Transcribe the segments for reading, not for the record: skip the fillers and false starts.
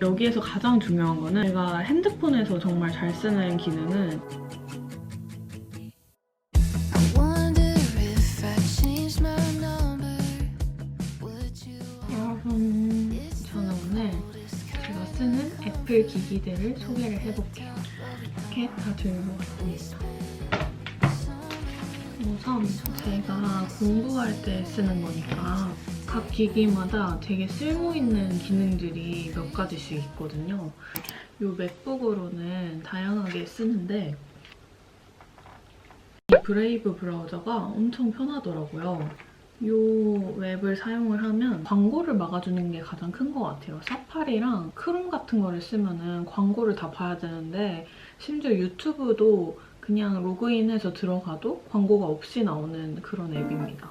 여기에서 가장 중요한 거는 제가 핸드폰에서 정말 잘 쓰는 기능은 여러분, 저는 오늘 제가 쓰는 애플 기기들을 소개를 해볼게요. 이렇게 다 들고 왔습니다. 우선 제가 공부할 때 쓰는 거니까 각 기기마다 되게 쓸모있는 기능들이 몇 가지씩 있거든요. 이 맥북으로는 다양하게 쓰는데 이 브레이브 브라우저가 엄청 편하더라고요. 이 웹을 사용을 하면 광고를 막아주는 게 가장 큰 것 같아요. 사파리랑 크롬 같은 거를 쓰면은 광고를 다 봐야 되는데 심지어 유튜브도 그냥 로그인해서 들어가도 광고가 없이 나오는 그런 앱입니다.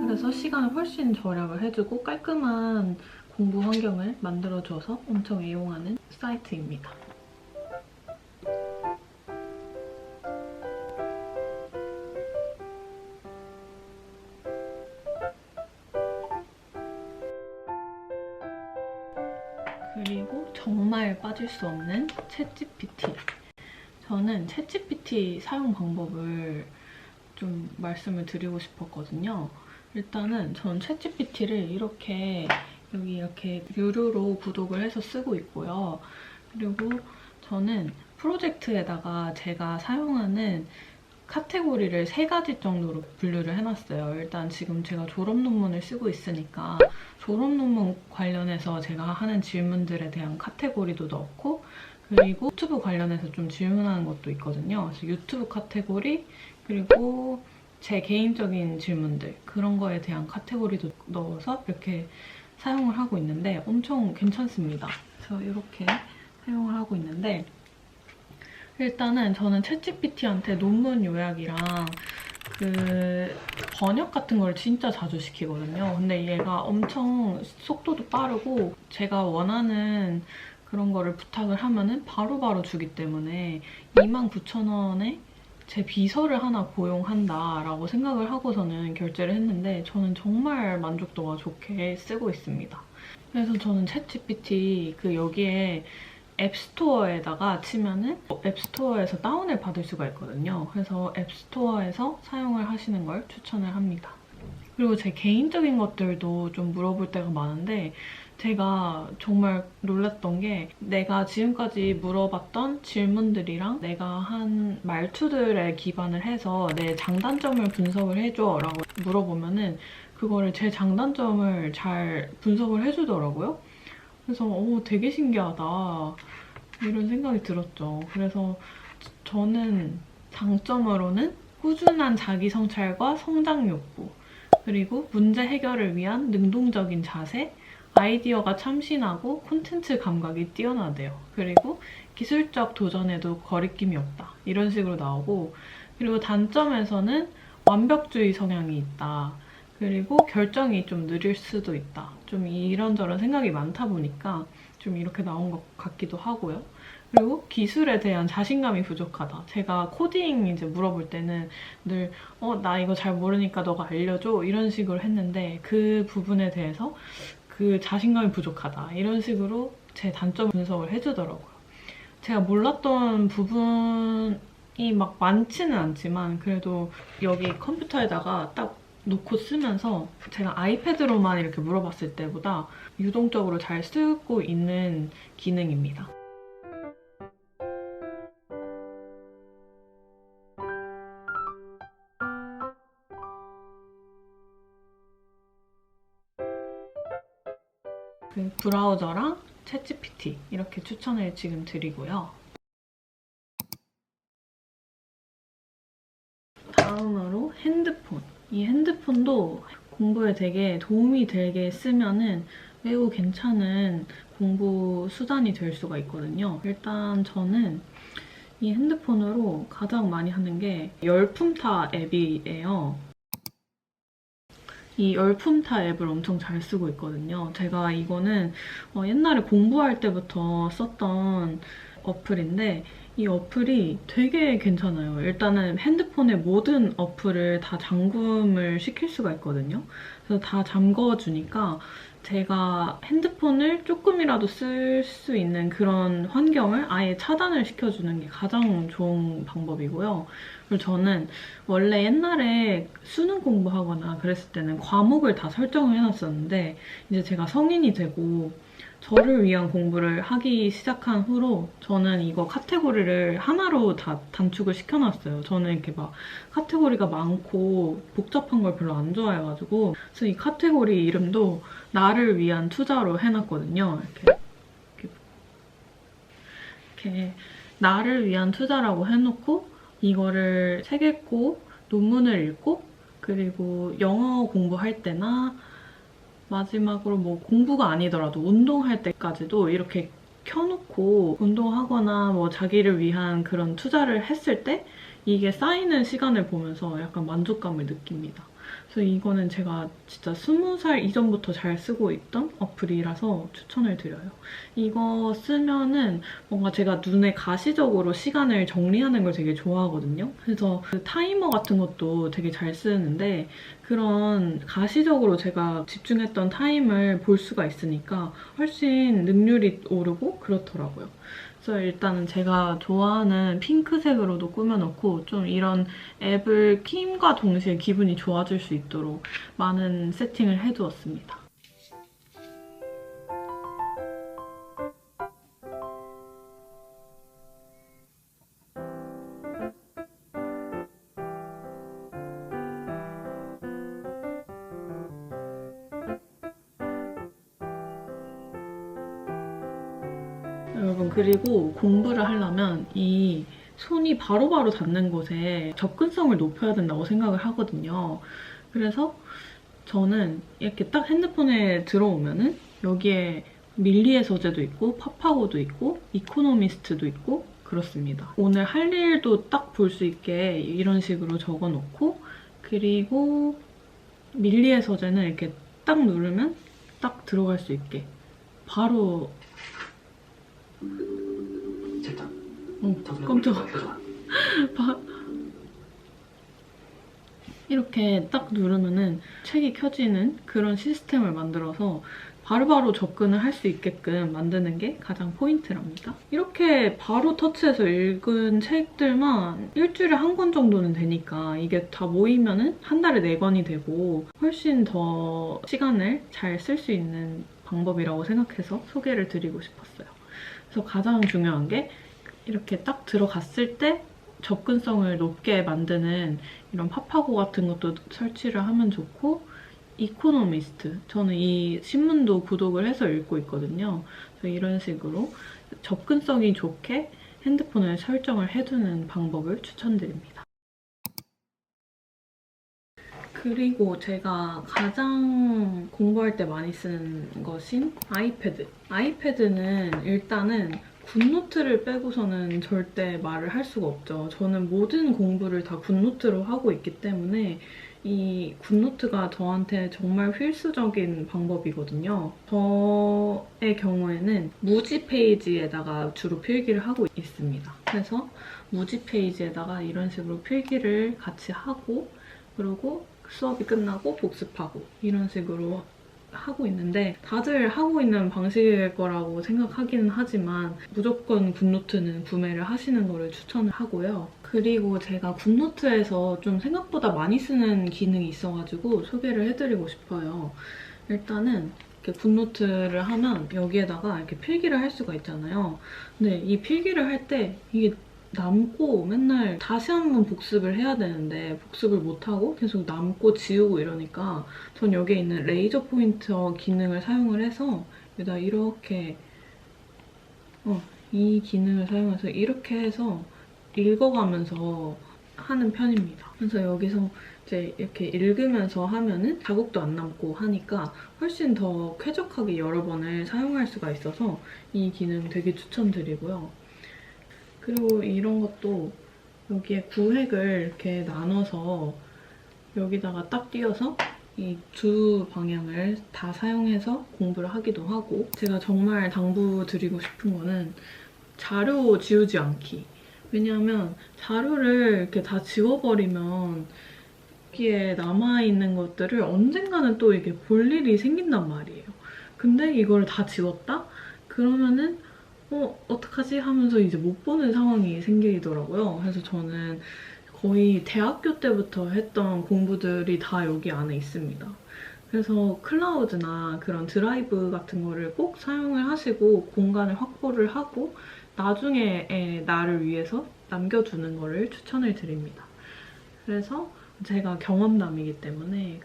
그래서 시간을 훨씬 절약을 해주고 깔끔한 공부 환경을 만들어줘서 엄청 애용하는 사이트입니다. 그리고 정말 빠질 수 없는 챗GPT. 저는 챗GPT 사용 방법을 좀 말씀을 드리고 싶었거든요. 일단은 전 챗GPT를 이렇게 여기 이렇게 유료로 구독을 해서 쓰고 있고요. 그리고 저는 프로젝트에다가 제가 사용하는 카테고리를 3가지 정도로 분류를 해놨어요. 일단 지금 제가 졸업 논문을 쓰고 있으니까 졸업 논문 관련해서 제가 하는 질문들에 대한 카테고리도 넣고 그리고 유튜브 관련해서 좀 질문하는 것도 있거든요. 그래서 유튜브 카테고리 그리고 제 개인적인 질문들 그런 거에 대한 카테고리도 넣어서 이렇게 사용을 하고 있는데 엄청 괜찮습니다. 그래서 이렇게 사용을 하고 있는데 일단은 저는 챗GPT한테 논문 요약이랑 그 번역 같은 걸 진짜 자주 시키거든요. 근데 얘가 엄청 속도도 빠르고 제가 원하는 그런 거를 부탁을 하면은 바로바로 주기 때문에 29,000원에 제 비서를 하나 고용한다라고 생각을 하고서는 결제를 했는데 저는 정말 만족도가 좋게 쓰고 있습니다. 그래서 저는 챗GPT 그 여기에 앱스토어에다가 치면은 앱스토어에서 다운을 받을 수가 있거든요. 그래서 앱스토어에서 사용을 하시는 걸 추천을 합니다. 그리고 제 개인적인 것들도 좀 물어볼 때가 많은데 제가 정말 놀랐던 게 내가 지금까지 물어봤던 질문들이랑 내가 한 말투들에 기반을 해서 내 장단점을 분석을 해줘 라고 물어보면은 그거를 제 장단점을 잘 분석을 해주더라고요. 그래서 되게 신기하다 이런 생각이 들었죠. 그래서 저는 장점으로는 꾸준한 자기 성찰과 성장 욕구 그리고 문제 해결을 위한 능동적인 자세 아이디어가 참신하고 콘텐츠 감각이 뛰어나대요. 그리고 기술적 도전에도 거리낌이 없다. 이런 식으로 나오고 그리고 단점에서는 완벽주의 성향이 있다. 그리고 결정이 좀 느릴 수도 있다. 좀 이런저런 생각이 많다 보니까 좀 이렇게 나온 것 같기도 하고요. 그리고 기술에 대한 자신감이 부족하다. 제가 코딩 이제 물어볼 때는 늘 나 이거 잘 모르니까 너가 알려줘 이런 식으로 했는데 그 부분에 대해서 그 자신감이 부족하다. 이런 식으로 제 단점 분석을 해주더라고요. 제가 몰랐던 부분이 막 많지는 않지만 그래도 여기 컴퓨터에다가 딱 놓고 쓰면서 제가 아이패드로만 이렇게 물어봤을 때보다 유동적으로 잘 쓰고 있는 기능입니다. 그 브라우저랑 챗GPT 이렇게 추천을 지금 드리고요. 다음으로 핸드폰. 이 핸드폰도 공부에 되게 도움이 되게 쓰면은 매우 괜찮은 공부 수단이 될 수가 있거든요. 일단 저는 이 핸드폰으로 가장 많이 하는 게 열품타 앱이에요. 이 열품타 앱을 엄청 잘 쓰고 있거든요. 제가 이거는 옛날에 공부할 때부터 썼던 어플인데 이 어플이 되게 괜찮아요. 일단은 핸드폰의 모든 어플을 다 잠금을 시킬 수가 있거든요. 그래서 다 잠궈주니까 제가 핸드폰을 조금이라도 쓸 수 있는 그런 환경을 아예 차단을 시켜주는 게 가장 좋은 방법이고요. 그리고 저는 원래 옛날에 수능 공부하거나 그랬을 때는 과목을 다 설정을 해놨었는데 이제 제가 성인이 되고 저를 위한 공부를 하기 시작한 후로 저는 이거 카테고리를 하나로 다 단축을 시켜놨어요. 저는 이렇게 막 카테고리가 많고 복잡한 걸 별로 안 좋아해가지고 그래서 이 카테고리 이름도 나를 위한 투자로 해놨거든요. 이렇게 나를 위한 투자라고 해놓고 이거를 책 읽고 논문을 읽고 그리고 영어 공부할 때나 마지막으로 뭐 공부가 아니더라도 운동할 때까지도 이렇게 켜놓고 운동하거나 뭐 자기를 위한 그런 투자를 했을 때 이게 쌓이는 시간을 보면서 약간 만족감을 느낍니다. 그래서 이거는 제가 진짜 20살 이전부터 잘 쓰고 있던 어플이라서 추천을 드려요. 이거 쓰면은 뭔가 제가 눈에 가시적으로 시간을 정리하는 걸 되게 좋아하거든요. 그래서 그 타이머 같은 것도 되게 잘 쓰는데 그런 가시적으로 제가 집중했던 타임을 볼 수가 있으니까 훨씬 능률이 오르고 그렇더라고요. 그래서 일단은 제가 좋아하는 핑크색으로도 꾸며놓고 좀 이런 앱을 킴과 동시에 기분이 좋아질 수 있도록 많은 세팅을 해두었습니다. 여러분 그리고 공부를 하려면 이 손이 바로바로 닿는 곳에 접근성을 높여야 된다고 생각을 하거든요. 그래서 저는 이렇게 딱 핸드폰에 들어오면은 여기에 밀리의 서재도 있고 파파고도 있고 이코노미스트도 있고 그렇습니다. 오늘 할 일도 딱 볼 수 있게 이런 식으로 적어놓고 그리고 밀리의 서재는 이렇게 딱 누르면 딱 들어갈 수 있게 바로 살짝 깜짝아. 이렇게 딱 누르면은 책이 켜지는 그런 시스템을 만들어서 바로바로 접근을 할 수 있게끔 만드는 게 가장 포인트랍니다. 이렇게 바로 터치해서 읽은 책들만 일주일에 한 권 정도는 되니까 이게 다 모이면은 한 달에 4권이 되고 훨씬 더 시간을 잘 쓸 수 있는 방법이라고 생각해서 소개를 드리고 싶었어요. 그래서 가장 중요한 게 이렇게 딱 들어갔을 때 접근성을 높게 만드는 이런 파파고 같은 것도 설치를 하면 좋고 이코노미스트, 저는 이 신문도 구독을 해서 읽고 있거든요. 그래서 이런 식으로 접근성이 좋게 핸드폰을 설정을 해두는 방법을 추천드립니다. 그리고 제가 가장 공부할 때 많이 쓰는 것인 아이패드. 아이패드는 일단은 굿노트를 빼고서는 절대 말을 할 수가 없죠. 저는 모든 공부를 다 굿노트로 하고 있기 때문에 이 굿노트가 저한테 정말 필수적인 방법이거든요. 저의 경우에는 무지 페이지에다가 주로 필기를 하고 있습니다. 그래서 무지 페이지에다가 이런 식으로 필기를 같이 하고 그리고 수업이 끝나고 복습하고 이런 식으로 하고 있는데 다들 하고 있는 방식일 거라고 생각하기는 하지만 무조건 굿노트는 구매를 하시는 거를 추천을 하고요. 그리고 제가 굿노트에서 좀 생각보다 많이 쓰는 기능이 있어가지고 소개를 해드리고 싶어요. 일단은 이렇게 굿노트를 하면 여기에다가 이렇게 필기를 할 수가 있잖아요. 근데 이 필기를 할 때 이게 남고 맨날 다시 한번 복습을 해야 되는데 복습을 못하고 계속 남고 지우고 이러니까 전 여기에 있는 레이저 포인터 기능을 사용을 해서 여기다 이렇게 이 기능을 사용해서 이렇게 해서 읽어가면서 하는 편입니다. 그래서 여기서 이제 이렇게 읽으면서 하면은 자국도 안 남고 하니까 훨씬 더 쾌적하게 여러 번을 사용할 수가 있어서 이 기능 되게 추천드리고요. 그리고 이런 것도 여기에 구획을 이렇게 나눠서 여기다가 딱 띄워서 이 두 방향을 다 사용해서 공부를 하기도 하고 제가 정말 당부드리고 싶은 거는 자료 지우지 않기. 왜냐하면 자료를 이렇게 다 지워버리면 여기에 남아있는 것들을 언젠가는 또 이게 볼 일이 생긴단 말이에요. 근데 이걸 다 지웠다? 그러면은 어떡하지? 하면서 이제 못 보는 상황이 생기더라고요. 그래서 저는 거의 대학교 때부터 했던 공부들이 다 여기 안에 있습니다. 그래서 클라우드나 그런 드라이브 같은 거를 꼭 사용을 하시고 공간을 확보를 하고 나중에 나를 위해서 남겨두는 거를 추천을 드립니다. 그래서 제가 경험담이기 때문에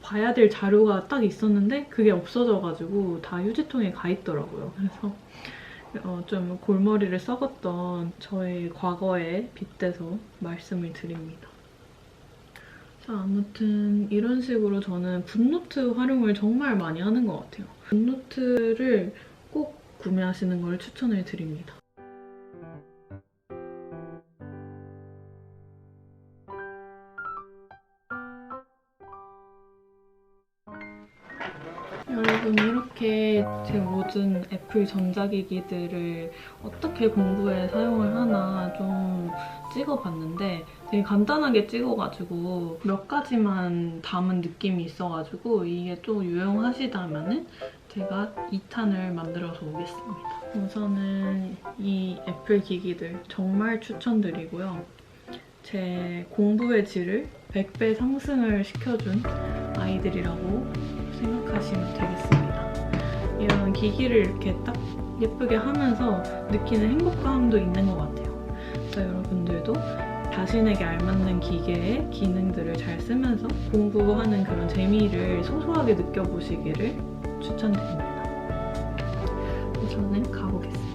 봐야 될 자료가 딱 있었는데 그게 없어져가지고 다 휴지통에 가 있더라고요. 그래서 좀 골머리를 썩었던 저의 과거에 빗대서 말씀을 드립니다. 자, 아무튼 이런 식으로 저는 붓노트 활용을 정말 많이 하는 것 같아요. 붓노트를 꼭 구매하시는 걸 추천을 드립니다. 여러분, 이렇게 제 모든 애플 전자기기들을 어떻게 공부에 사용을 하나 좀 찍어봤는데 되게 간단하게 찍어가지고 몇 가지만 담은 느낌이 있어가지고 이게 또 유용하시다면은 제가 2탄을 만들어서 오겠습니다. 우선은 이 애플 기기들 정말 추천드리고요. 제 공부의 질을 100배 상승을 시켜준 아이들이라고 생각하시면 되겠습니다. 이런 기기를 이렇게 딱 예쁘게 하면서 느끼는 행복감도 있는 것 같아요. 그래서 여러분들도 자신에게 알맞는 기계의 기능들을 잘 쓰면서 공부하는 그런 재미를 소소하게 느껴보시기를 추천드립니다. 저는 가보겠습니다.